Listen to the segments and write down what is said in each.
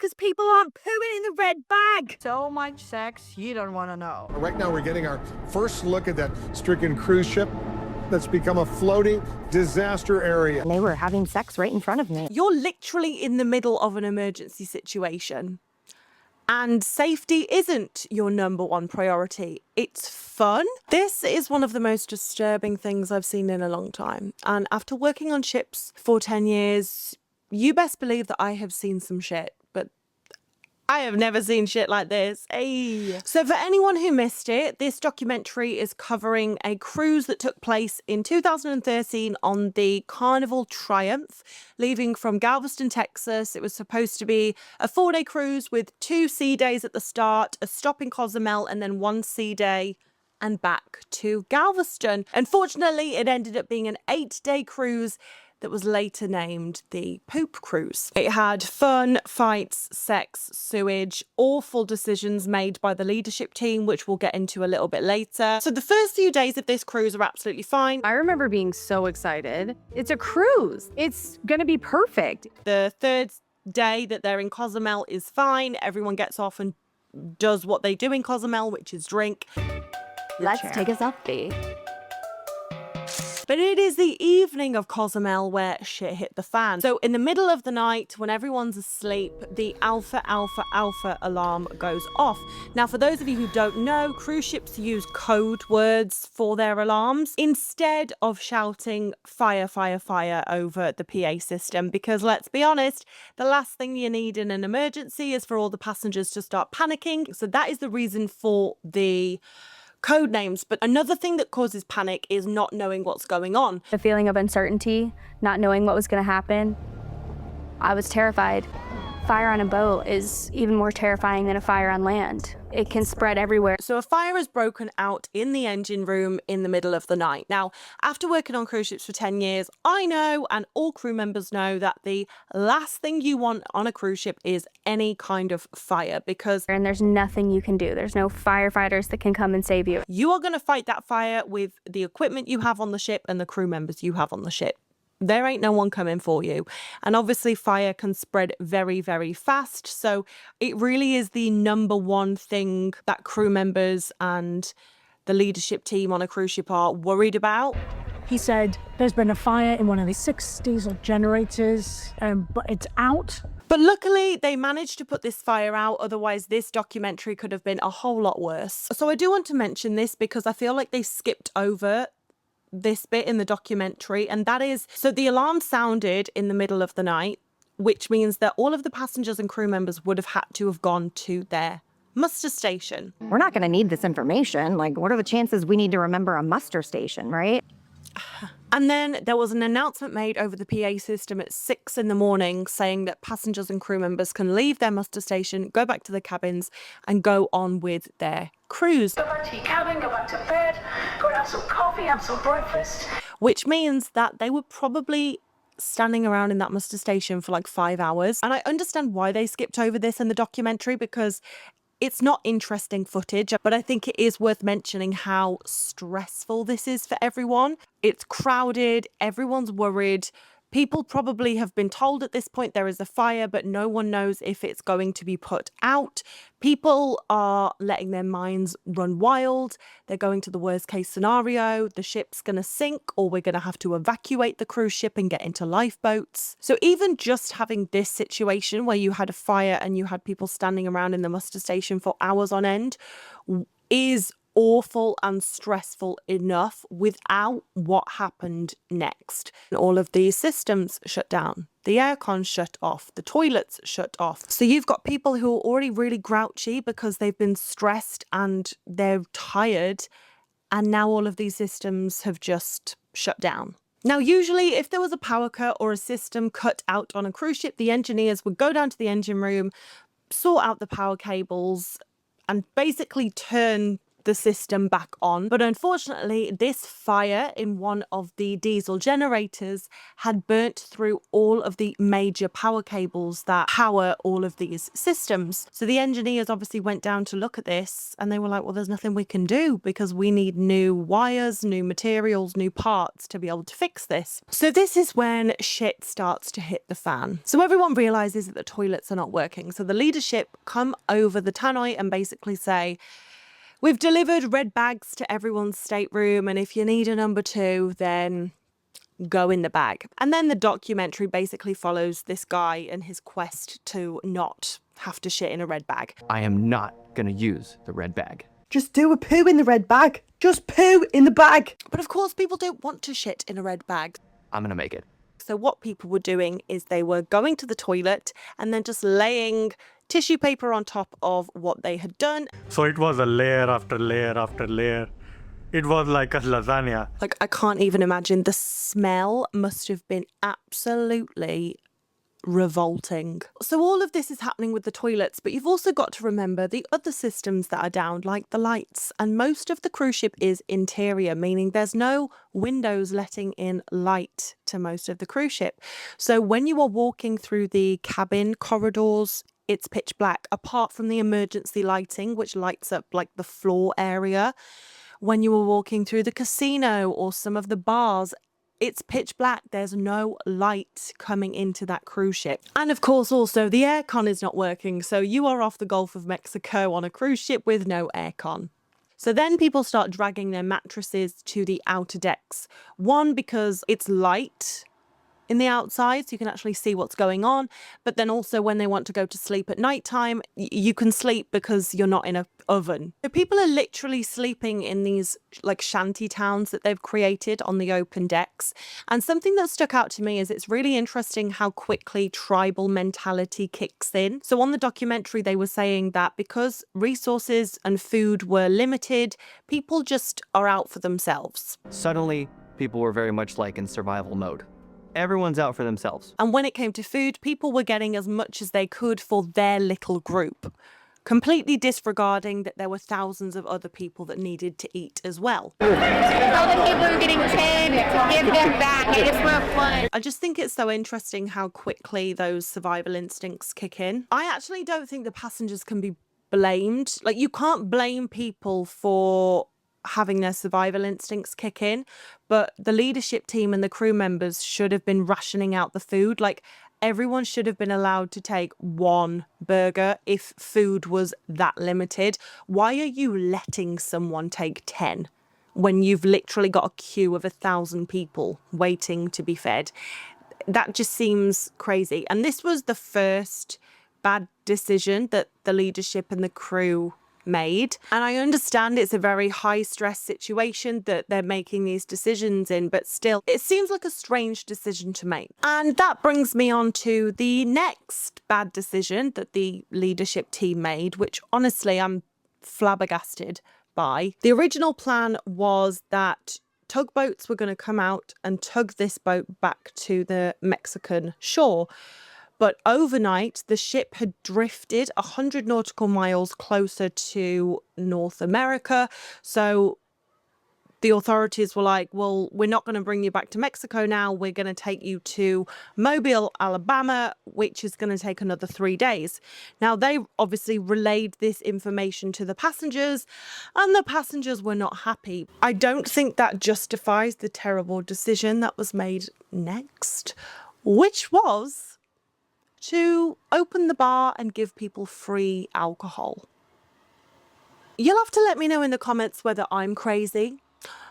because people aren't pooing in the red bag. So much sex you don't want to know. Right now we're getting our first look at that stricken cruise ship that's become a floating disaster area. They were having sex right in front of me. You're literally in the middle of an emergency situation. And safety isn't your number one priority. It's fun. This is one of the most disturbing things I've seen in a long time. And after working on ships for 10 years, you best believe that I have seen some shit. But I have never seen shit like this. Hey. So for anyone who missed it, this documentary is covering a cruise that took place in 2013 on the Carnival Triumph, leaving from Galveston, Texas. It was supposed to be a 4-day cruise with 2 sea days at the start, a stop in Cozumel, and then 1 sea day and back to Galveston. Unfortunately, it ended up being an 8-day cruise that was later named the Poop Cruise. It had fun, fights, sex, sewage, awful decisions made by the leadership team, which we'll get into a little bit later. So the first few days of this cruise are absolutely fine. I remember being so excited. It's a cruise. It's gonna be perfect. The third day that they're in Cozumel is fine. Everyone gets off and does what they do in Cozumel, which is drink. Let's take a selfie. But it is the evening of Cozumel where shit hit the fan. So in the middle of the night, when everyone's asleep, the alpha, alpha, alpha alarm goes off. Now, for those of you who don't know, cruise ships use code words for their alarms instead of shouting fire, fire, fire over the PA system. Because let's be honest, the last thing you need in an emergency is for all the passengers to start panicking. So that is the reason for the code names. But another thing that causes panic is not knowing what's going on. The feeling of uncertainty, not knowing what was going to happen. I was terrified. Fire on a boat is even more terrifying than a fire on land. It can spread everywhere. So a fire has broken out in the engine room in the middle of the night. Now, after working on cruise ships for 10 years, I know, and all crew members know, that the last thing you want on a cruise ship is any kind of fire, because And there's nothing you can do. There's no firefighters that can come and save you. you are going to fight that fire with the equipment you have on the ship and the crew members you have on the ship. There ain't no one coming for you. And obviously fire can spread very, very fast. So it really is the number one thing that crew members and the leadership team on a cruise ship are worried about. He said there's been a fire in one of the 6 diesel generators, but it's out. But luckily they managed to put this fire out. Otherwise this documentary could have been a whole lot worse. So I do want to mention this because I feel like they skipped over this bit in the documentary, and that is, so the alarm sounded in the middle of the night, which means that all of the passengers and crew members would have had to have gone to their muster station. We're not going to need this information. Like, what are the chances we need to remember a muster station, right? And then there was an announcement made over the PA system at 6 in the morning saying that passengers and crew members can leave their muster station, go back to the cabins and go on with their cruise. Go back to your cabin, go back to bed, go and have some coffee, have some breakfast. Which means that they were probably standing around in that muster station for like 5 hours. And I understand why they skipped over this in the documentary, because it's not interesting footage, but I think it is worth mentioning how stressful this is for everyone. It's crowded, everyone's worried. People probably have been told at this point there is a fire, but no one knows if it's going to be put out. People are letting their minds run wild. They're going to the worst case scenario. The ship's going to sink, or we're going to have to evacuate the cruise ship and get into lifeboats. So even just having this situation where you had a fire and you had people standing around in the muster station for hours on end is awful and stressful enough without what happened next. And all of these systems shut down. The aircon shut off, the toilets shut off. So you've got people who are already really grouchy because they've been stressed and they're tired, and now all of these systems have just shut down. Now, usually if there was a power cut or a system cut out on a cruise ship, the engineers would go down to the engine room, sort out the power cables, and basically turn the system back on. But unfortunately, this fire in one of the diesel generators had burnt through all of the major power cables that power all of these systems. So the engineers obviously went down to look at this and they were like, well, there's nothing we can do because we need new wires, new materials, new parts to be able to fix this. So this is when shit starts to hit the fan. So everyone realizes that the toilets are not working. So the leadership come over the tannoy and basically say, we've delivered red bags to everyone's stateroom, and if you need a number 2, then go in the bag. And then the documentary basically follows this guy and his quest to not have to shit in a red bag. I am not gonna use the red bag. Just do a poo in the red bag. Just poo in the bag. But of course, people don't want to shit in a red bag. I'm gonna make it. So what people were doing is they were going to the toilet and then just laying tissue paper on top of what they had done. So it was a layer after layer after layer. It was like a lasagna. Like, I can't even imagine. The smell must have been absolutely revolting. So all of this is happening with the toilets, but you've also got to remember the other systems that are down, like the lights. And most of the cruise ship is interior, meaning there's no windows letting in light to most of the cruise ship. So when you are walking through the cabin corridors, it's pitch black, apart from the emergency lighting, which lights up like the floor area. When you were walking through the casino or some of the bars, it's pitch black. There's no light coming into that cruise ship. And of course, also the aircon is not working. So you are off the Gulf of Mexico on a cruise ship with no aircon. So then people start dragging their mattresses to the outer decks. One, because it's light in the outside, so you can actually see what's going on. But then also when they want to go to sleep at nighttime, you can sleep because you're not in an oven. So people are literally sleeping in these like shanty towns that they've created on the open decks. And something that stuck out to me is it's really interesting how quickly tribal mentality kicks in. So on the documentary, they were saying that because resources and food were limited, people just are out for themselves. Suddenly, people were very much like in survival mode. Everyone's out for themselves. And when it came to food, people were getting as much as they could for their little group, completely disregarding that there were thousands of other people that needed to eat as well. Other people are getting 10, give them back, it's for fun. I just think it's so interesting how quickly those survival instincts kick in. I actually don't think the passengers can be blamed. Like, you can't blame people for having their survival instincts kick in, but the leadership team and the crew members should have been rationing out the food. Like, everyone should have been allowed to take 1 burger if food was that limited. Why are you letting someone take 10 when you've literally got a queue of 1,000 people waiting to be fed? That just seems crazy. And this was the first bad decision that the leadership and the crew made. And I understand it's a very high stress situation that they're making these decisions in, but still, it seems like a strange decision to make. And that brings me on to the next bad decision that the leadership team made, which honestly I'm flabbergasted by. The original plan was that tugboats were going to come out and tug this boat back to the Mexican shore. But overnight, the ship had drifted 100 nautical miles closer to North America. So the authorities were like, well, we're not going to bring you back to Mexico now. We're going to take you to Mobile, Alabama, which is going to take another 3 days. Now, they obviously relayed this information to the passengers, and the passengers were not happy. I don't think that justifies the terrible decision that was made next, which was to open the bar and give people free alcohol. You'll have to let me know in the comments whether I'm crazy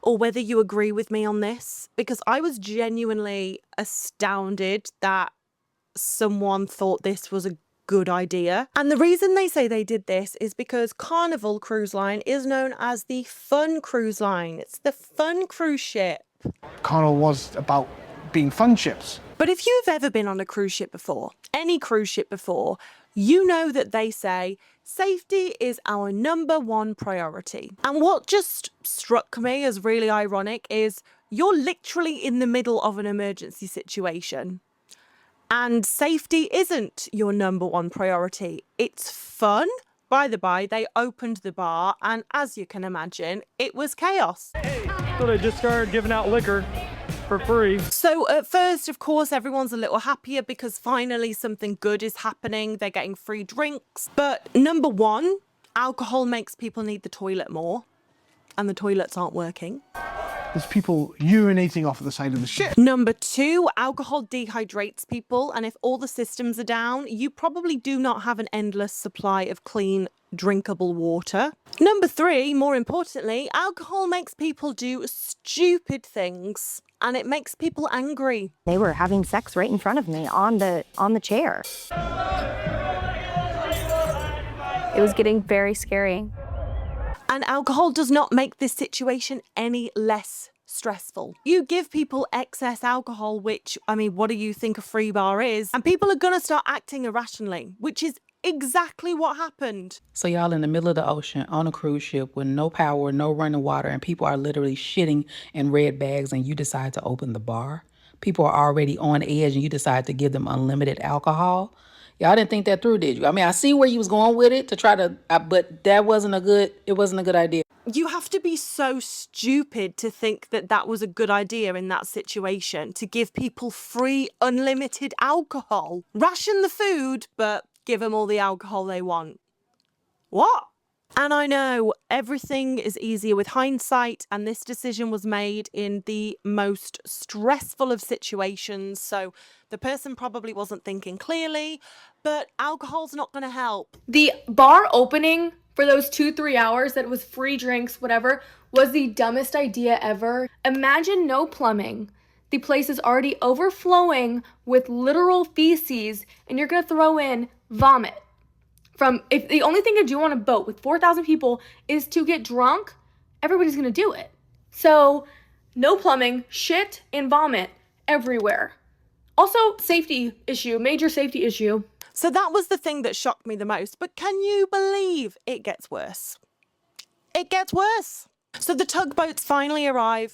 or whether you agree with me on this, because I was genuinely astounded that someone thought this was a good idea. And the reason they say they did this is because Carnival Cruise Line is known as the fun cruise line. It's the fun cruise ship. Carnival was about being fun ships. But if you've ever been on a cruise ship before, any cruise ship before, you know that they say safety is our #1 priority. And what just struck me as really ironic is you're literally in the middle of an emergency situation and safety isn't your #1 priority. It's fun, By the by, they opened the bar, and as you can imagine, it was chaos. So they just started giving out liquor for free. So at first, of course, everyone's a little happier because finally something good is happening. They're getting free drinks. But number one, alcohol makes people need the toilet more, and the toilets aren't working. There's people urinating off at the side of the ship. Number two, alcohol dehydrates people, and if all the systems are down, you probably do not have an endless supply of clean, drinkable water. Number three, more importantly, alcohol makes people do stupid things, and it makes people angry. They were having sex right in front of me on the chair. It was getting very scary. And alcohol does not make this situation any less stressful. You give people excess alcohol, which, I mean, what do you think a free bar is? And people are gonna start acting irrationally, which is exactly what happened. So y'all in the middle of the ocean on a cruise ship with no power, no running water, and people are literally shitting in red bags, and you decide to open the bar. People are already on edge and you decide to give them unlimited alcohol. Y'all didn't think that through, did you? I mean, I see where you was going with it to try to, but it wasn't a good idea. You have to be so stupid to think that that was a good idea in that situation, to give people free, unlimited alcohol. Ration the food, but give them all the alcohol they want. What? And I know everything is easier with hindsight, and this decision was made in the most stressful of situations, so the person probably wasn't thinking clearly, but alcohol's not going to help. The bar opening for those 2-3 hours that was free drinks, whatever, was the dumbest idea ever. Imagine no plumbing. The place is already overflowing with literal feces, and you're going to throw in vomit. If the only thing to do on a boat with 4,000 people is to get drunk, everybody's gonna do it. So, no plumbing, shit and vomit everywhere. Also, safety issue, major safety issue. So that was the thing that shocked me the most. But can you believe it gets worse? It gets worse. So the tugboats finally arrive.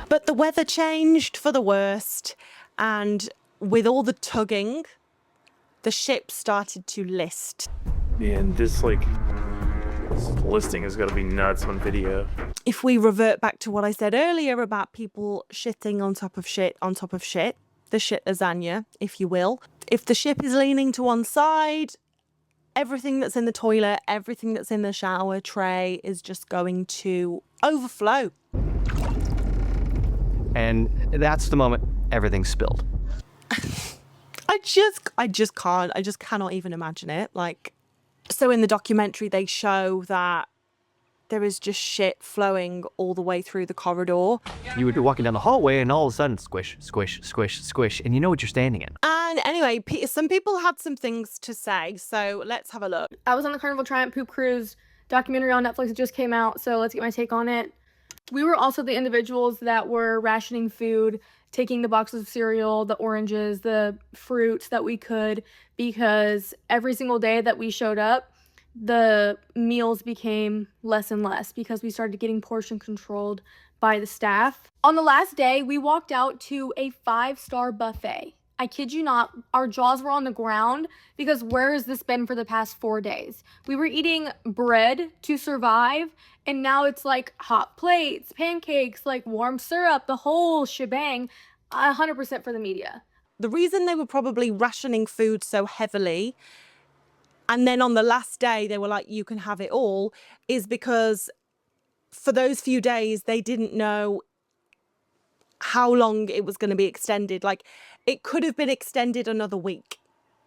But the weather changed for the worst. And with all the tugging, the ship started to list. Yeah, and this listing is gonna be nuts on video. If we revert back to what I said earlier about people shitting on top of shit, the shit lasagna, if you will. If the ship is leaning to one side, everything that's in the toilet, everything that's in the shower tray is just going to overflow. And that's the moment everything spilled. I just cannot even imagine it. So in the documentary, they show that there is just shit flowing all the way through the corridor. You would be walking down the hallway and all of a sudden squish, squish, squish, squish, and you know what you're standing in. And anyway, some people had some things to say, so let's have a look. I was on the Carnival Trainwreck Poop Cruise documentary on Netflix. It just came out, so let's get my take on it. We were also the individuals that were rationing food, taking the boxes of cereal, the oranges, the fruits that we could, because every single day that we showed up, the meals became less and less because we started getting portion controlled by the staff. On the last day, we walked out to a 5-star buffet. I kid you not, our jaws were on the ground because where has this been for the past 4 days? We were eating bread to survive, and now it's like hot plates, pancakes, warm syrup, the whole shebang, 100% for the media. The reason they were probably rationing food so heavily, and then on the last day they were like, you can have it all, is because for those few days they didn't know how long it was going to be extended. It could have been extended another week.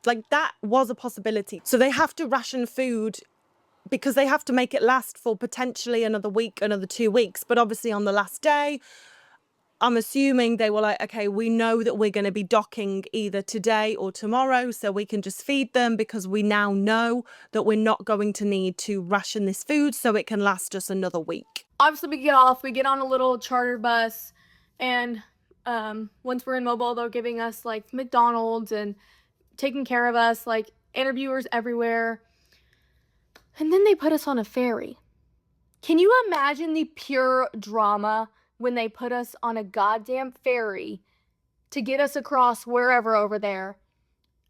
That was a possibility. So they have to ration food because they have to make it last for potentially another week, another 2 weeks. But obviously on the last day, I'm assuming they were like, okay, we know that we're going to be docking either today or tomorrow, so we can just feed them because we now know that we're not going to need to ration this food so it can last us another week. Obviously we get off, we get on a little charter bus, and once we're in Mobile, they're giving us McDonald's and taking care of us, interviewers everywhere. And then they put us on a ferry. Can you imagine the pure drama when they put us on a goddamn ferry to get us across wherever over there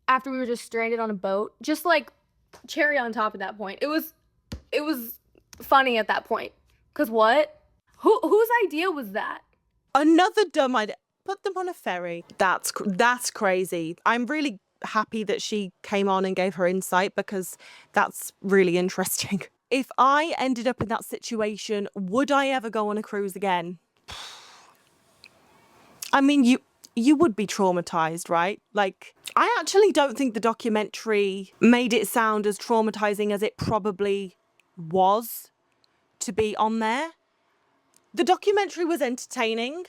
after we were just stranded on a boat? Just cherry on top at that point. It was funny at that point. Cause what? Whose idea was that? Another dumb idea. Put them on a ferry. That's crazy. I'm really happy that she came on and gave her insight because that's really interesting. If I ended up in that situation, would I ever go on a cruise again? I mean, you would be traumatized, right? Like, I actually don't think the documentary made it sound as traumatizing as it probably was to be on there. The documentary was entertaining,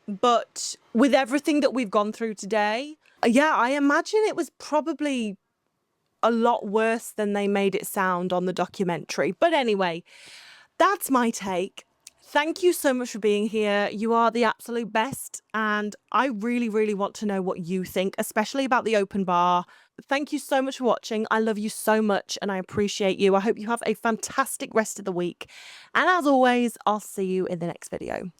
but with everything that we've gone through today, yeah, I imagine it was probably a lot worse than they made it sound on the documentary. But anyway, that's my take. Thank you so much for being here. You are the absolute best. And I really, really want to know what you think, especially about the open bar. Thank you so much for watching. I love you so much and I appreciate you. I hope you have a fantastic rest of the week. And as always, I'll see you in the next video.